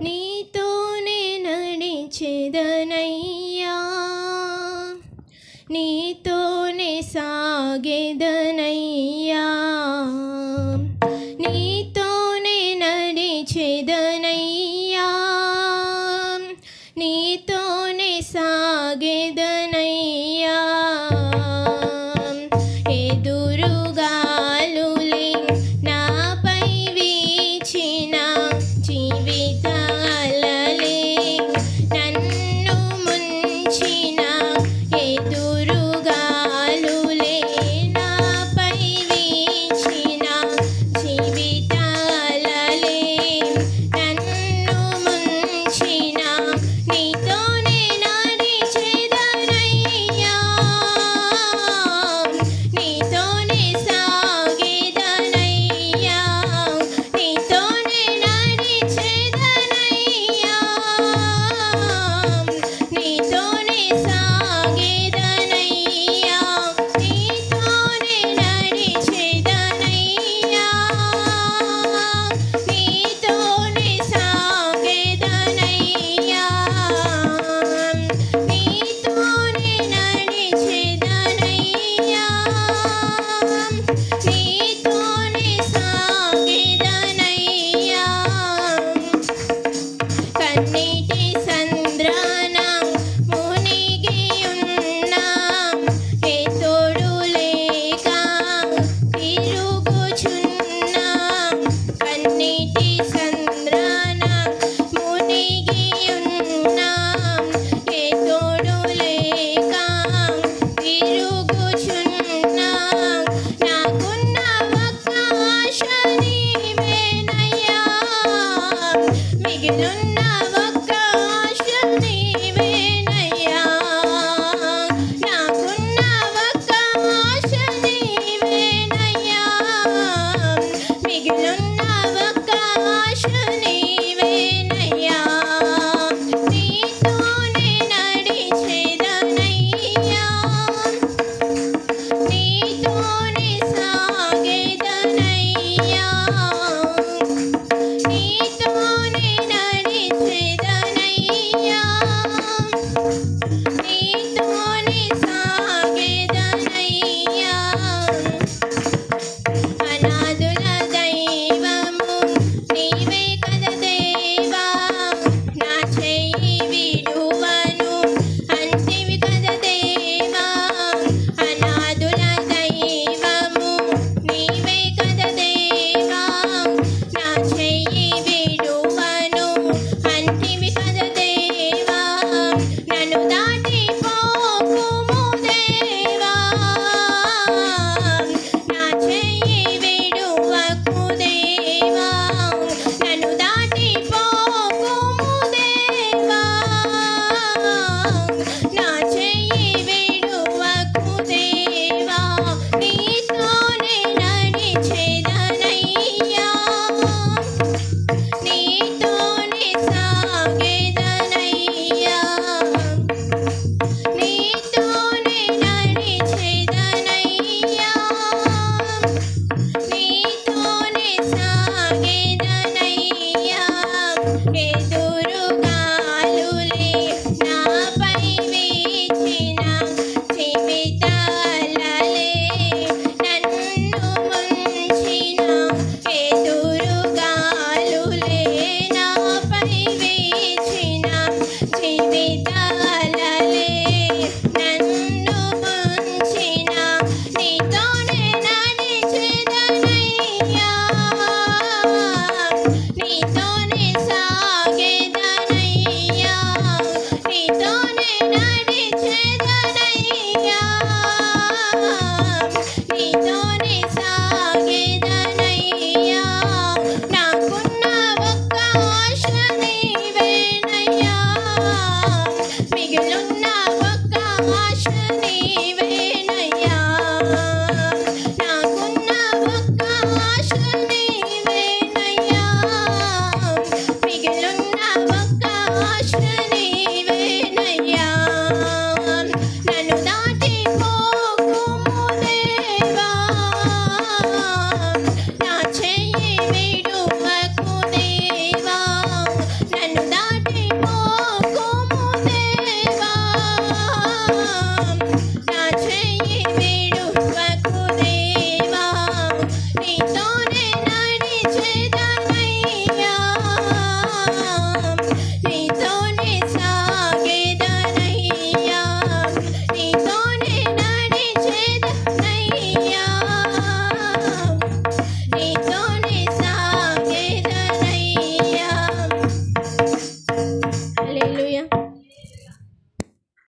నీతోనే నడిచెదనయ్యా, నీతోనే సాగెదనయ్యా, నీతోనే నడిచెదనయ్యా, నీతోనే సాగెదనయ్యా. ఎదురుగాలులే నాపై వీచిన జీవితాలలే నన్ను ముంచిన, ఎదురుగాలులే నాపై వీచిన జీవితాలలే నన్ను ముంచిన, నీతోనే నడిచెదనయ్యా, నీతోనే సాగెదనయ్యా, నీతోనే నడిచెదనయ్యా, నీతోనే సాగెదనయ్యా, నీతోనే నడిచెదనయ్యా, నీతోనే సాగెదనయ్యా, నీతోనే నడిచెదనయ్యా, నీతోనే సాగెదనయ్యా. కన్నీటి సంద్రాన మునిగి ఉన్నా, ఏ తోడు లేక తిరుగుచున్నా, కన్నీటి సంద్రాన మునిగి ఉన్నా, ఏ తోడు లేక తిరుగుచున్నా, నాకున్న ఒక్క ఆశ నీవేనయ్యా, మిగిలున్న ఒక్క ఆశ నీవేనయ్యా, నాకున్న ఒక్క ఆశ నీవేనయ్యా, మిగిలున్న ఒక్క ఆశ నీవేనయ్యా. నీతోనే నడిచెదనయ్యా, నీతోనే సాగెదనయ్యా, నీతోనే నడిచెదనయ్యా, నీతోనే సాగెదనయ్యా. అనాథుల దైవము నీవే కదా దేవా, నా చెయ్యి విడువను అంటివి కదా దేవా, అనాథుల దైవము నీవే కదా దేవా, నా చెయ్యి విడువను అంటివి కదా దేవా, నన్ను దాటిపోకుము దేవా, నా చెయ్యి విడువకు దేవా, నన్ను దాటిపోకుము దేవా, నా చెయ్యి విడువకు దేవా, నీతోనే నడిచెదనయ్యా, నీతోనే సాగెదనయ్యా, నీతోనే నడిచెదనయ్యా, నీతోనే సాగెదనయ్యా.